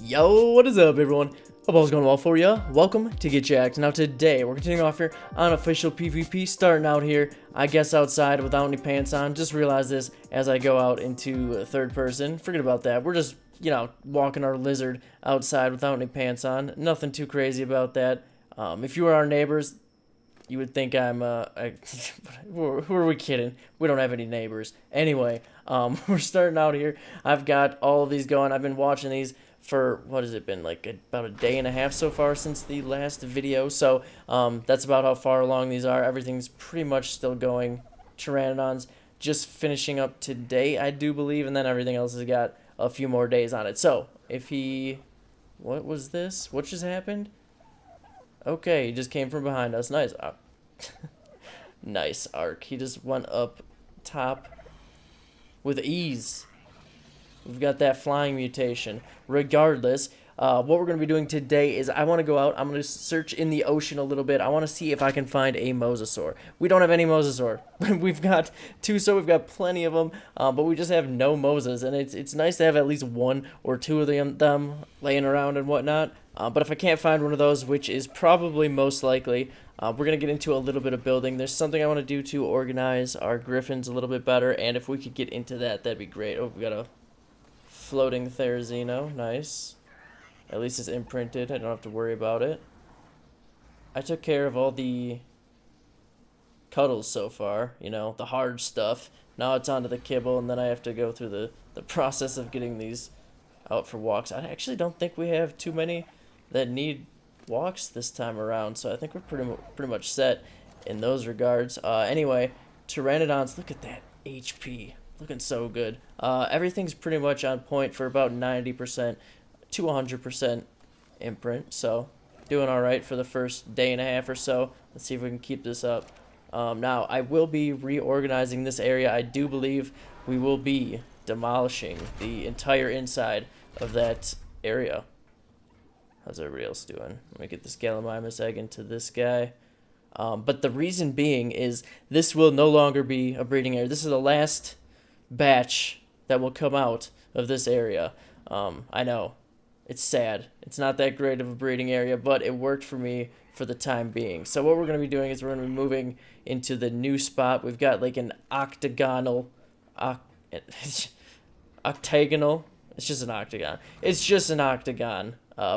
Yo, what is up, everyone? Hope all's going well for you. Welcome to Get Jacked. Now today we're continuing off here on official PvP, starting out here, I guess outside without any pants on. Just realized this as I go out into third person. Forget about that. We're just, walking our lizard outside without any pants on. Nothing too crazy about that. If you were our neighbors, you would think I'm, who are we kidding? We don't have any neighbors. Anyway, we're starting out here. I've got all of these going. I've been watching these for, what has it been, like about a day and a half so far since the last video. So, that's about how far along these are. Everything's pretty much still going. Pteranodon's just finishing up today, I do believe, and then everything else has got a few more days on it. So, if he, what was this? What just happened? Okay, he just came from behind us. Nice. Nice ARK. He just went up top with ease. We've got that flying mutation. Regardless, what we're going to be doing today is I want to go out. I'm going to search in the ocean a little bit. I want to see if I can find a mosasaur. We don't have any mosasaur. We've got two, so we've got plenty of them, but we just have no mosas, and it's nice to have at least one or two of them laying around and whatnot. But if I can't find one of those, which is probably most likely, we're going to get into a little bit of building. There's something I want to do to organize our griffins a little bit better, and if we could get into that, that'd be great. Oh, we got a floating Therizino. Nice. At least it's imprinted. I don't have to worry about it. I took care of all the cuddles so far, the hard stuff. Now it's onto the kibble, and then I have to go through the process of getting these out for walks. I actually don't think we have too many that need walks this time around, so I think we're pretty much set in those regards. Anyway, Pteranodons, look at that HP. Looking so good. Everything's pretty much on point for about 90% to 100% imprint, so doing all right for the first day and a half or so. Let's see if we can keep this up. Now, I will be reorganizing this area. I do believe we will be demolishing the entire inside of that area. How's everybody else doing? Let me get this Gallimimus egg into this guy. But the reason being is this will no longer be a breeding area. This is the last batch that will come out of this area. I know, it's sad. It's not that great of a breeding area, but it worked for me for the time being. So what we're going to be doing is we're going to be moving into the new spot. We've got like an octagonal, octagonal. It's just an octagon. It's just an octagon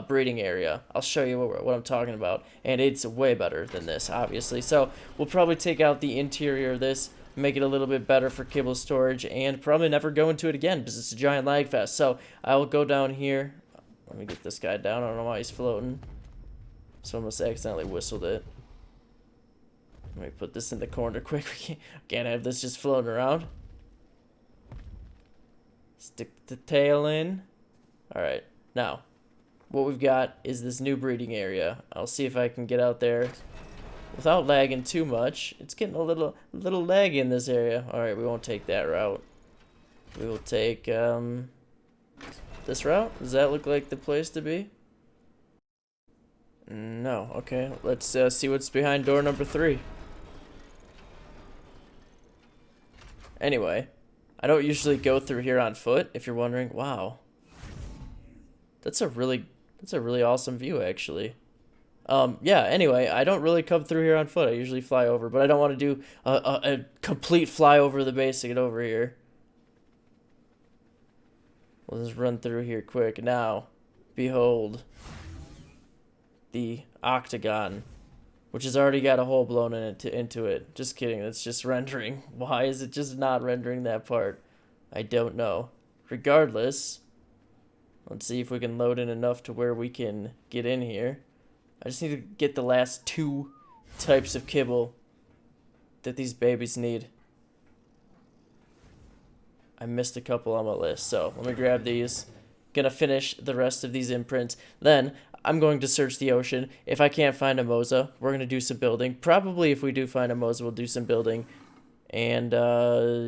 breeding area. I'll show you what I'm talking about, and it's way better than this, obviously. So we'll probably take out the interior of this, make it a little bit better for kibble storage, and probably never go into it again because it's a giant lag fest. So I will go down here. Let me get this guy down. I don't know why he's floating. So I almost accidentally whistled it. Let me put this in the corner quick. We can't have this just floating around. Stick the tail in. Alright, now, what we've got is this new breeding area. I'll see if I can get out there without lagging too much. It's getting a little laggy in this area. Alright, we won't take that route. We will take, this route? Does that look like the place to be? No. Okay, let's see what's behind door number 3. Anyway, I don't usually go through here on foot, if you're wondering. Wow. That's a really awesome view, actually. Yeah, anyway, I don't really come through here on foot. I usually fly over, but I don't want to do a complete fly over the base to get over here. We'll just run through here quick. Now, behold the octagon, which has already got a hole blown into it. Just kidding, that's just rendering. Why is it just not rendering that part? I don't know. Regardless, let's see if we can load in enough to where we can get in here. I just need to get the last 2 types of kibble that these babies need. I missed a couple on my list, so let me grab these. Gonna finish the rest of these imprints. Then I'm going to search the ocean. If I can't find a mosa, we're gonna do some building. Probably if we do find a mosa, we'll do some building. And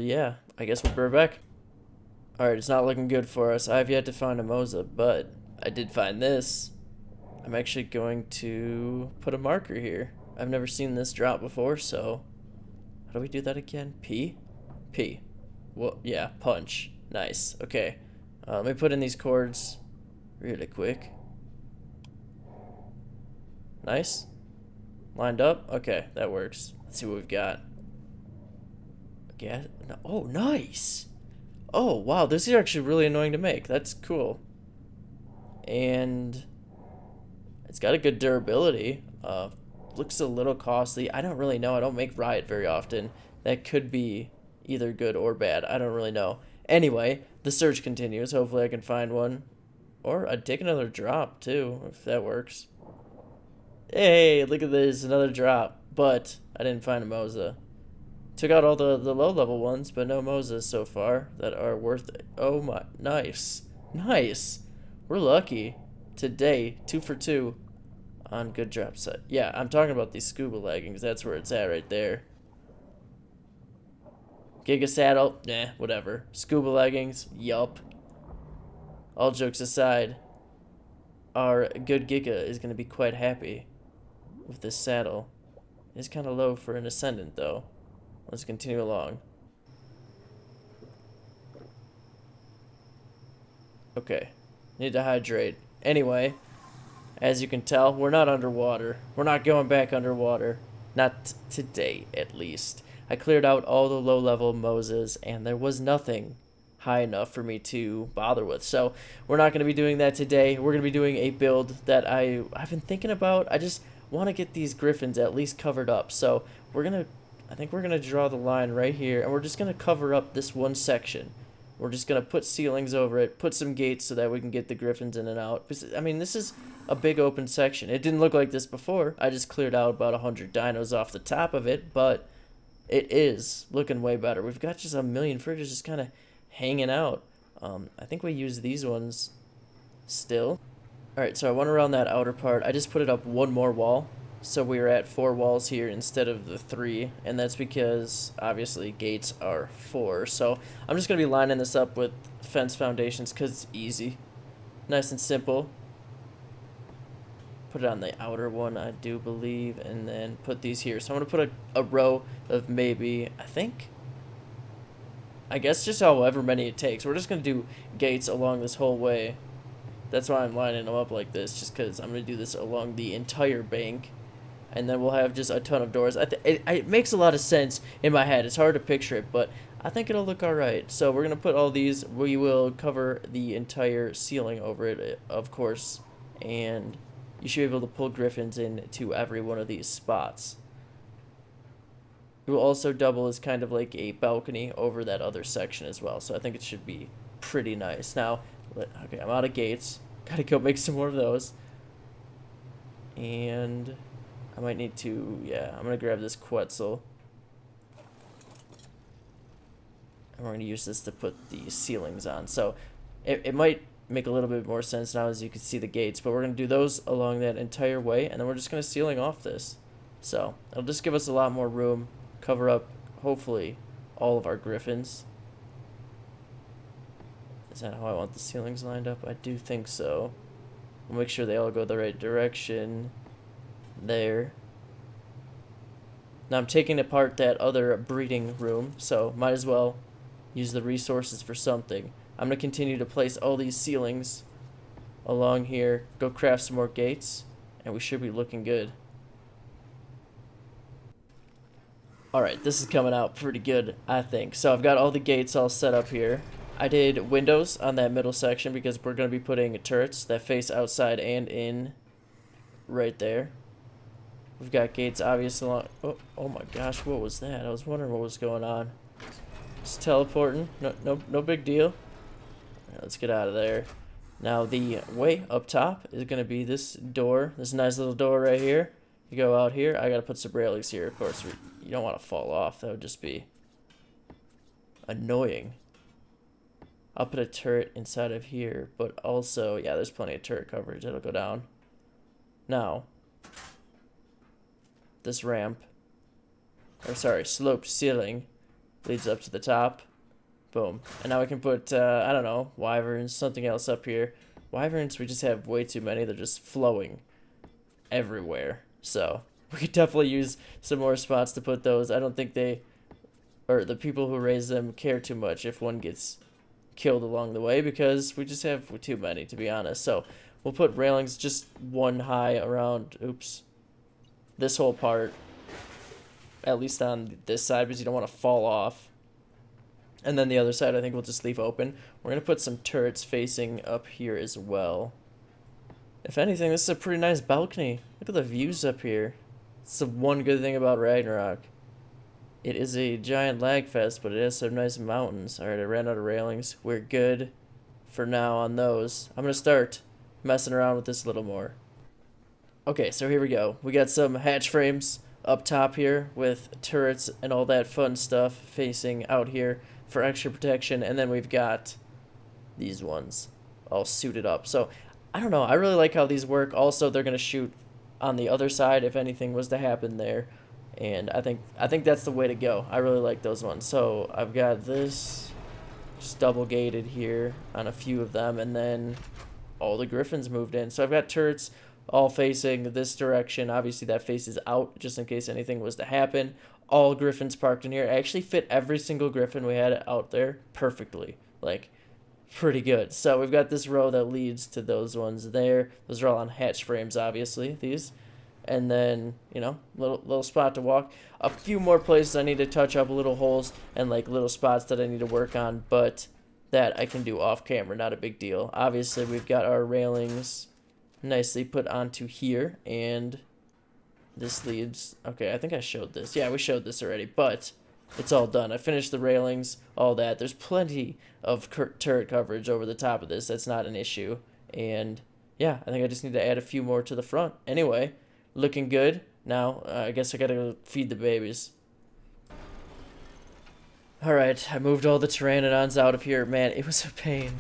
yeah, I guess we'll be right back. Alright, it's not looking good for us. I have yet to find a mosa, but I did find this. I'm actually going to put a marker here. I've never seen this drop before, so how do we do that again? P? Well, yeah, punch. Nice. Okay. Let me put in these chords. really quick. Nice. Lined up. Okay, that works. Let's see what we've got. Yeah. Oh, nice. Oh, wow. This is actually really annoying to make. That's cool. And it's got a good durability. Looks a little costly. I don't really know. I don't make Riot very often. That could be either good or bad. I don't really know. Anyway, the search continues. Hopefully I can find one. Or I'd take another drop, too, if that works. Hey, look at this. Another drop. But I didn't find a Moza. Took out all the low-level ones, but no Mozas so far that are worth it. Oh, my. Nice. Nice. We're lucky. Today, 2 for 2 on good drop set. Yeah, I'm talking about these scuba leggings. That's where it's at right there. Giga saddle, nah, whatever. Scuba leggings, yup. All jokes aside, our good Giga is going to be quite happy with this saddle. It's kind of low for an Ascendant, though. Let's continue along. Okay, need to hydrate. Anyway, as you can tell, we're not underwater. We're not going back underwater. Not today, at least. I cleared out all the low-level Mozas, and there was nothing high enough for me to bother with. So we're not going to be doing that today. We're going to be doing a build that I've been thinking about. I just want to get these Griffins at least covered up. So I think we're going to draw the line right here, and we're just going to cover up this one section. We're just going to put ceilings over it, put some gates so that we can get the Griffins in and out. I mean, this is a big open section. It didn't look like this before. I just cleared out about 100 dinos off the top of it, but it is looking way better. We've got just a million fridges just kind of hanging out. I think we use these ones still. Alright, so I went around that outer part. I just put it up one more wall. So we are at 4 walls here instead of the 3. And that's because, obviously, gates are 4. So I'm just going to be lining this up with fence foundations because it's easy. Nice and simple. Put it on the outer one, I do believe, and then put these here. So I'm going to put a row of maybe, I guess just however many it takes. We're just going to do gates along this whole way. That's why I'm lining them up like this, just because I'm going to do this along the entire bank. And then we'll have just a ton of doors. It makes a lot of sense in my head. It's hard to picture it, but I think it'll look alright. So we're going to put all these. We will cover the entire ceiling over it, of course. And you should be able to pull Griffins into every one of these spots. It will also double as kind of like a balcony over that other section as well. So I think it should be pretty nice. Now, okay, I'm out of gates. Gotta go make some more of those. And I might need to, yeah, I'm gonna grab this Quetzal. And we're gonna use this to put the ceilings on. So it might make a little bit more sense now as you can see the gates, but we're going to do those along that entire way, and then we're just going to ceiling off this. So it'll just give us a lot more room, cover up, hopefully, all of our Griffins. Is that how I want the ceilings lined up? I do think so. We'll make sure they all go the right direction. There. Now I'm taking apart that other breeding room, so might as well use the resources for something. I'm going to continue to place all these ceilings along here, go craft some more gates, and we should be looking good. Alright, this is coming out pretty good, I think. So I've got all the gates all set up here. I did windows on that middle section because we're going to be putting turrets that face outside and in right there. We've got gates obviously along... Oh my gosh, what was that? I was wondering what was going on. Just teleporting. No big deal. Right, let's get out of there. Now the way up top is going to be this door. This nice little door right here. You go out here. I got to put some railings here. Of course, you don't want to fall off. That would just be annoying. I'll put a turret inside of here. But also, yeah, there's plenty of turret coverage. It'll go down. Now, this ramp, or sorry, sloped ceiling leads up to the top. Boom. And now we can put, I don't know, wyverns, something else up here. Wyverns, we just have way too many. They're just flowing everywhere. So we could definitely use some more spots to put those. I don't think they, or the people who raise them, care too much if one gets killed along the way because we just have too many, to be honest. So we'll put railings just one high around, oops, this whole part, at least on this side, because you don't want to fall off. And then the other side I think we'll just leave open. We're going to put some turrets facing up here as well. If anything, this is a pretty nice balcony. Look at the views up here. It's the one good thing about Ragnarok. It is a giant lag fest, but it has some nice mountains. Alright, I ran out of railings. We're good for now on those. I'm going to start messing around with this a little more. Okay, so here we go. We got some hatch frames up top here with turrets and all that fun stuff facing out here for extra protection. And then we've got these ones all suited up. So, I don't know. I really like how these work. Also, they're going to shoot on the other side if anything was to happen there. And I think that's the way to go. I really like those ones. So I've got this just double gated here on a few of them, and then all the Griffins moved in. So I've got turrets all facing this direction. Obviously that faces out just in case anything was to happen. All Griffins parked in here. I actually fit every single Griffin we had out there perfectly. Like, pretty good. So we've got this row that leads to those ones there. Those are all on hatch frames, obviously, these. And then, you know, little spot to walk. A few more places I need to touch up, little holes and like little spots that I need to work on, but that I can do off camera, not a big deal. Obviously, we've got our railings nicely put onto here, and this leads, okay, I think I showed this. Yeah, we showed this already, but it's all done. I finished the railings, all that. There's plenty of turret coverage over the top of this. That's not an issue. And yeah, I think I just need to add a few more to the front. Anyway, looking good. Now, I guess I gotta go feed the babies. Alright, I moved all the pteranodons out of here. Man, it was a pain.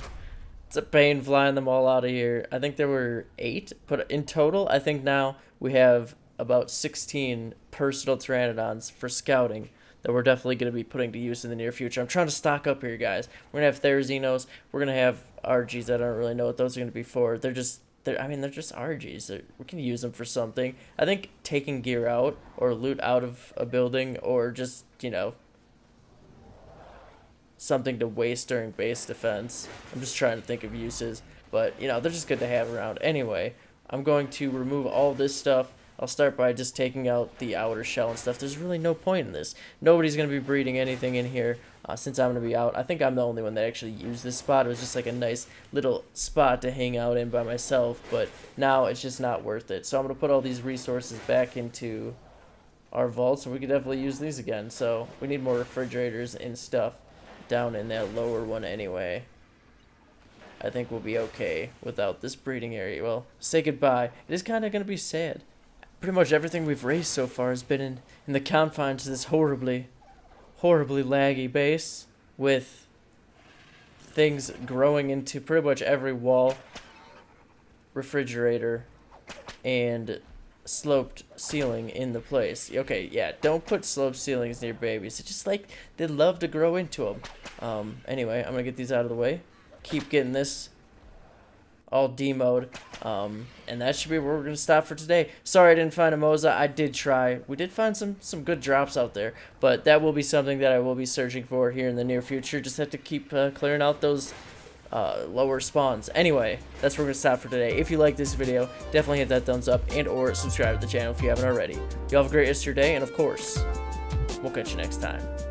It's a pain flying them all out of here. I think there were 8, but in total, I think now we have about 16 personal pteranodons for scouting that we're definitely going to be putting to use in the near future. I'm trying to stock up here, guys. We're going to have Therazinos. We're going to have RGs. I don't really know what those are going to be for. They're just RGs. We can use them for something. I think taking gear out or loot out of a building or just, you know, something to waste during base defense. I'm just trying to think of uses. But, you know, they're just good to have around. Anyway, I'm going to remove all this stuff. I'll start by just taking out the outer shell and stuff. There's really no point in this. Nobody's going to be breeding anything in here since I'm going to be out. I think I'm the only one that actually used this spot. It was just like a nice little spot to hang out in by myself, but now it's just not worth it. So I'm going to put all these resources back into our vaults, and we could definitely use these again. So we need more refrigerators and stuff down in that lower one anyway. I think we'll be okay without this breeding area. Well, say goodbye. It is kind of going to be sad. Pretty much everything we've raised so far has been in the confines of this horribly laggy base, with things growing into pretty much every wall, refrigerator, and sloped ceiling in the place. Okay, yeah, don't put sloped ceilings near babies. It's just like they love to grow into them. Anyway, I'm gonna get these out of the way. Keep getting this all demoed, and that should be where we're gonna stop for today. Sorry I didn't find a Moza. I did try. We did find some good drops out there, but that will be something that I will be searching for here in the near future. Just have to keep clearing out those lower spawns. Anyway, that's where we're gonna stop for today. If you like this video, definitely hit that thumbs up and or subscribe to the channel if you haven't already. You all have a great rest of your day, and of course, we'll catch you next time.